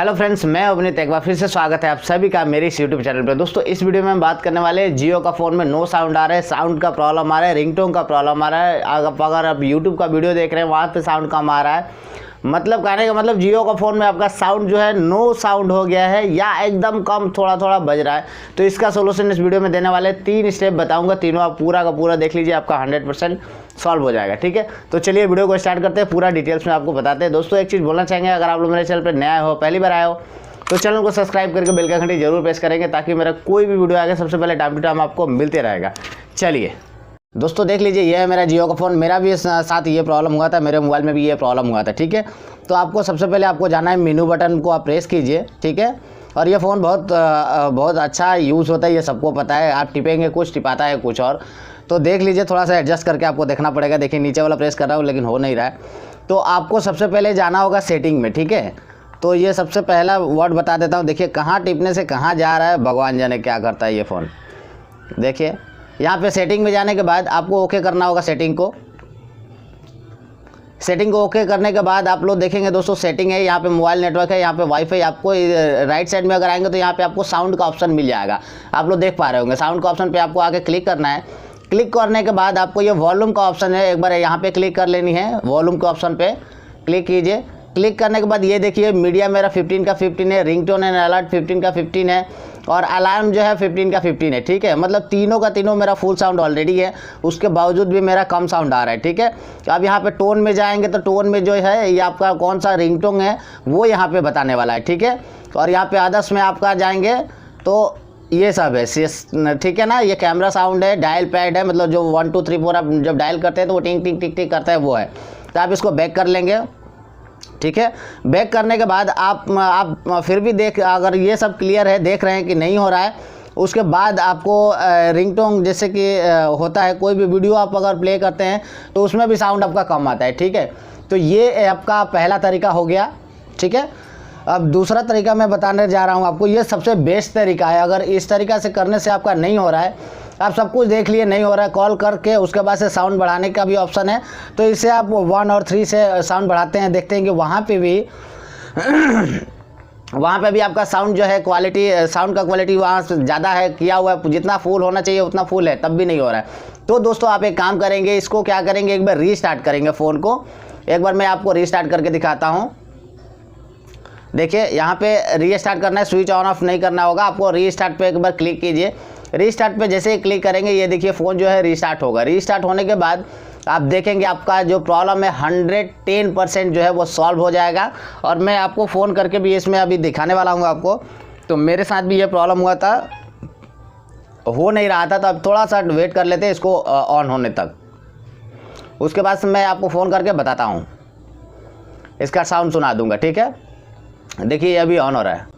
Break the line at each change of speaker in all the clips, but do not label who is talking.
Hello friends, मैं अवनीत एक बार फिर से स्वागत है आप सभी का मेरे इस यूट्यूब चैनल पे। दोस्तों इस वीडियो में हम बात करने वाले हैं जियो का फ़ोन में नो साउंड आ रहा है, साउंड का प्रॉब्लम आ रहा है, रिंगटोन का प्रॉब्लम आ रहा है। अगर आप यूट्यूब का वीडियो देख रहे हैं वहाँ पे साउंड कम आ रहा है, मतलब कहने का मतलब जियो का फ़ोन में आपका साउंड जो है नो साउंड हो गया है या एकदम कम थोड़ा थोड़ा बज रहा है। तो इसका सोल्यूशन इस वीडियो में देने वाले 3 स्टेप बताऊंगा, तीनों आप पूरा का पूरा देख लीजिए, आपका 100% सॉल्व हो जाएगा। ठीक है, तो चलिए वीडियो को स्टार्ट करते हैं, पूरा डिटेल्स में आपको बताते हैं। दोस्तों एक चीज़ बोलना चाहेंगे, अगर आप लोग मेरे चैनल पर नया हो, पहली बार आए हो, तो चैनल को सब्सक्राइब करके बेल का घंटी जरूर प्रेस करेंगे ताकि मेरा कोई भी वीडियो आगे सबसे पहले टाइम टू टाइम आपको मिलते रहेगा। चलिए दोस्तों देख लीजिए, ये है मेरा जियो का फ़ोन। मेरा भी साथ ये प्रॉब्लम हुआ था, मेरे मोबाइल में भी ये प्रॉब्लम हुआ था। ठीक है, तो आपको सबसे पहले आपको जाना है, मेनू बटन को आप प्रेस कीजिए। ठीक है, और ये फ़ोन बहुत अच्छा यूज़ होता है, ये सबको पता है। आप टिपेंगे कुछ, टिपाता है कुछ और। तो देख लीजिए, थोड़ा सा एडजस्ट करके आपको देखना पड़ेगा। देखिए नीचे वाला प्रेस कर रहा हूँ लेकिन हो नहीं रहा है। तो आपको सबसे पहले जाना होगा सेटिंग में। ठीक है, तो ये सबसे पहला वर्ड बता देता हूँ। देखिए कहाँ टिपने से कहाँ जा रहा है, भगवान जाने क्या करता है ये फ़ोन। देखिए यहाँ पे सेटिंग में जाने के बाद आपको ओके करना होगा सेटिंग को। सेटिंग को ओके करने के बाद आप लोग देखेंगे दोस्तों, सेटिंग है, यहाँ पे मोबाइल नेटवर्क है, यहाँ पे वाईफाई। आपको राइट साइड में अगर आएंगे तो यहाँ पे आपको साउंड का ऑप्शन मिल जाएगा। आप लोग देख पा रहे होंगे, साउंड का ऑप्शन पे आपको आके क्लिक करना है। क्लिक करने के बाद आपको ये वॉल्यूम का ऑप्शन है, एक बार यहाँ पे क्लिक कर लेनी है। वॉल्यूम के ऑप्शन पे क्लिक कीजिए। क्लिक करने के बाद ये देखिए, मीडिया मेरा 15 का 15 है, रिंगटोन एंड अलर्ट 15 का 15 है, और अलार्म जो है 15 का 15 है। ठीक है, मतलब तीनों का तीनों मेरा फुल साउंड ऑलरेडी है, उसके बावजूद भी मेरा कम साउंड आ रहा है। ठीक है, अब यहाँ पे टोन में जाएंगे तो टोन में जो है ये आपका कौन सा रिंगटोन है वो यहाँ पे बताने वाला है। ठीक है, और यहाँ पे अदर्स में आपका जाएंगे तो ये सब है। ठीक है ना, ये कैमरा साउंड है, डायल पैड है, मतलब जो 1 2 3 4 आप जब डायल करते हैं तो वो टिंग टिंग टिक टिक करता है, वो है। तो आप इसको बैक कर लेंगे। ठीक है, बैक करने के बाद आप फिर भी अगर ये सब क्लियर है, देख रहे हैं कि नहीं हो रहा है, उसके बाद आपको रिंगटोन जैसे कि होता है, कोई भी वीडियो आप अगर प्ले करते हैं तो उसमें भी साउंड आपका कम आता है। ठीक है, तो ये आपका पहला तरीका हो गया। ठीक है, अब दूसरा तरीका मैं बताने जा रहा हूँ आपको, ये सबसे बेस्ट तरीका है। अगर इस तरीका से करने से आपका नहीं हो रहा है, आप सब कुछ देख लिए नहीं हो रहा है, कॉल करके उसके बाद से साउंड बढ़ाने का भी ऑप्शन है। तो इससे आप 1 और 3 से साउंड बढ़ाते हैं, देखते हैं कि वहाँ पे भी आपका साउंड जो है क्वालिटी, साउंड का क्वालिटी वहाँ से ज़्यादा है, किया हुआ है, जितना फुल होना चाहिए उतना फुल है, तब भी नहीं हो रहा है। तो दोस्तों आप एक काम करेंगे, इसको क्या करेंगे, एक बार रीस्टार्ट करेंगे फ़ोन को। एक बार मैं आपको रीस्टार्ट करके दिखाता हूँ। देखिए यहाँ पे रीस्टार्ट करना है, स्विच ऑन ऑफ नहीं करना होगा आपको। रीस्टार्ट पे एक बार क्लिक कीजिए। रीस्टार्ट पे जैसे ही क्लिक करेंगे ये देखिए फ़ोन जो है रीस्टार्ट होगा। रीस्टार्ट होने के बाद आप देखेंगे आपका जो प्रॉब्लम है 110% जो है वो सॉल्व हो जाएगा। और मैं आपको फ़ोन करके भी इसमें अभी दिखाने वाला हूँ आपको। तो मेरे साथ भी ये प्रॉब्लम हुआ था, हो नहीं रहा था, तो अब थोड़ा सा वेट कर लेते हैं इसको ऑन होने तक। उसके बाद मैं आपको फ़ोन करके बताता हूँ, इसका साउंड सुना दूँगा। ठीक है, देखिए अभी ऑन हो रहा है।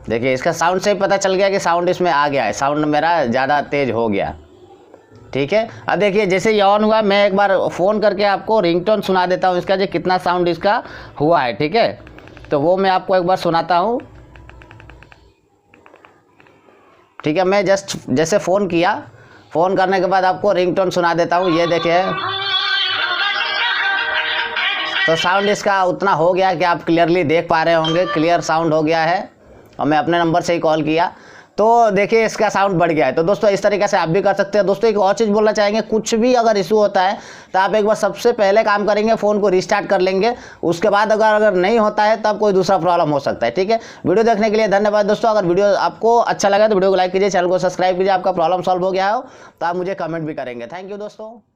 देखिए इसका साउंड से ही पता चल गया कि साउंड इसमें आ गया है, साउंड मेरा ज़्यादा तेज हो गया। ठीक है, अब देखिए जैसे ये ऑन हुआ, मैं एक बार फ़ोन करके आपको रिंगटोन सुना देता हूँ इसका, जो कितना साउंड इसका हुआ है। ठीक है, तो वो मैं आपको एक बार सुनाता हूँ। ठीक है, मैं जस्ट जैसे फ़ोन किया, फ़ोन करने के बाद आपको रिंगटोन सुना देता हूँ। ये देखिए, तो साउंड इसका उतना हो गया कि आप क्लियरली देख पा रहे होंगे, क्लियर साउंड हो गया है, और मैं अपने नंबर से ही कॉल किया तो देखिए इसका साउंड बढ़ गया है। तो दोस्तों इस तरीके से आप भी कर सकते हैं। दोस्तों एक और चीज़ बोलना चाहेंगे, कुछ भी अगर इशू होता है तो आप एक बार सबसे पहले काम करेंगे, फ़ोन को रिस्टार्ट कर लेंगे। उसके बाद अगर नहीं होता है तब कोई दूसरा प्रॉब्लम हो सकता है। ठीक है, वीडियो देखने के लिए धन्यवाद दोस्तों। अगर वीडियो आपको अच्छा लगा तो वीडियो को लाइक कीजिए, चैनल को सब्सक्राइब कीजिए। आपका प्रॉब्लम सॉल्व हो गया हो तो आप मुझे कमेंट भी करेंगे। थैंक यू दोस्तों।